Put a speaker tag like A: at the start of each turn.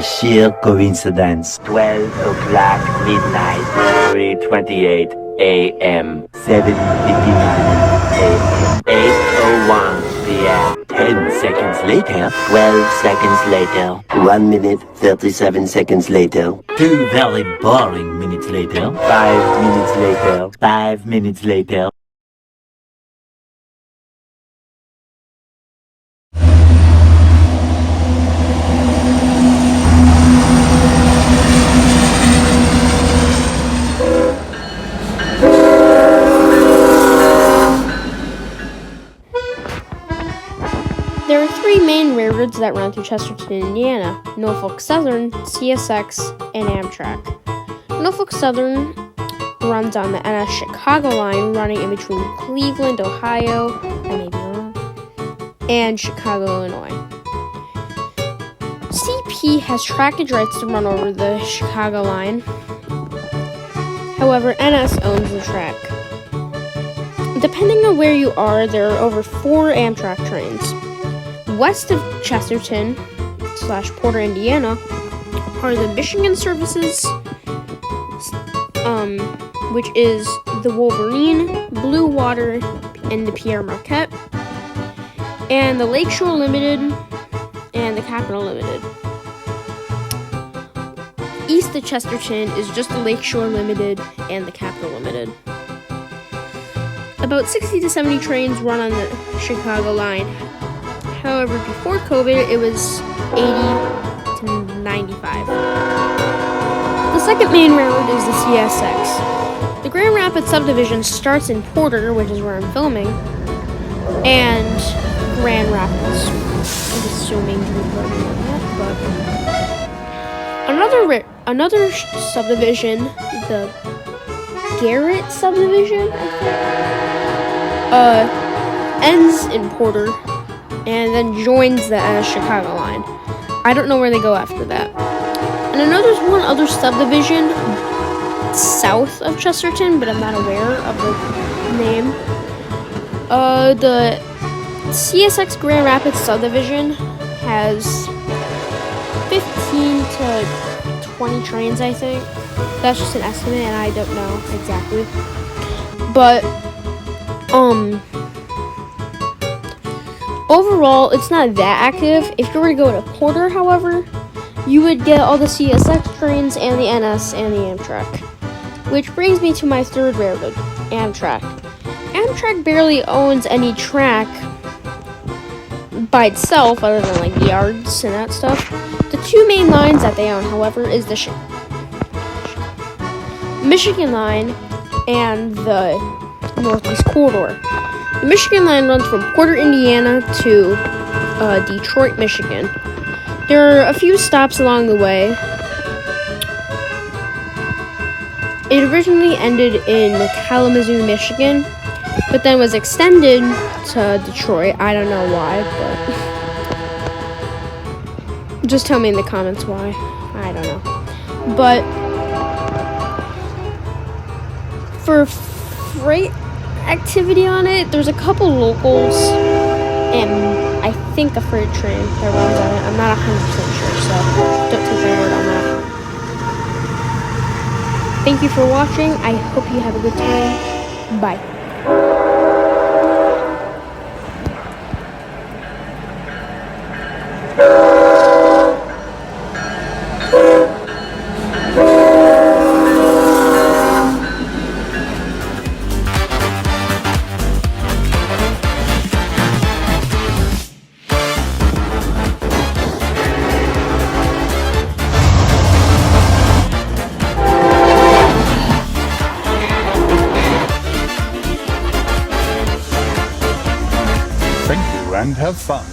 A: sheer coincidence.
B: 12 o'clock midnight, 3:28 a.m.
A: 7:59 a.m.
B: 8:01 p.m. 10 seconds later, 12 seconds later,
A: 1 minute, 37 seconds later. 2 very boring minutes later. 5 minutes later. 5 minutes later.
C: There are 3 main railroads that run through Chesterton, Indiana: Norfolk Southern, CSX, and Amtrak. Norfolk Southern runs on the NS Chicago line, running in between Cleveland, Ohio, and Chicago, Illinois. CP has trackage rights to run over the Chicago line. However, NS owns the track. Depending on where you are, there are over 4 Amtrak trains. West of Chesterton / Porter, Indiana, are the Michigan services, which is the Wolverine, Blue Water, and the Pierre Marquette, and the Lakeshore Limited and the Capital Limited. East of Chesterton is just the Lakeshore Limited and the Capital Limited. About 60 to 70 trains run on the Chicago line. However, before COVID, it was 80 to 95. The second main railroad is the CSX. The Grand Rapids subdivision starts in Porter, which is where I'm filming, and Grand Rapids. I'm assuming you're learning on that, but another subdivision, the Garrett subdivision, I think, ends in Porter and then joins the Chicago line. I don't know where they go after that. And I know there's one other subdivision south of Chesterton, but I'm not aware of the name. The CSX Grand Rapids subdivision has 15 to 20 trains, I think. That's just an estimate, and I don't know exactly. But, overall, it's not that active. If you were to go to Porter, however, you would get all the CSX trains and the NS and the Amtrak. Which brings me to my third railroad, Amtrak. Amtrak barely owns any track by itself, other than like yards and that stuff. The 2 main lines that they own, however, is the Michigan line and the Northeast Corridor. The Michigan line runs from Porter, Indiana to Detroit, Michigan. There are a few stops along the way. It originally ended in Kalamazoo, Michigan, but then was extended to Detroit. I don't know why, but just tell me in the comments why. I don't know. But for freight activity on it, there's a couple locals and I think a freight train that runs on it. I'm not 100% sure, so don't take my word on that. Thank you for watching. I hope you have a good time. Bye.
D: And have fun.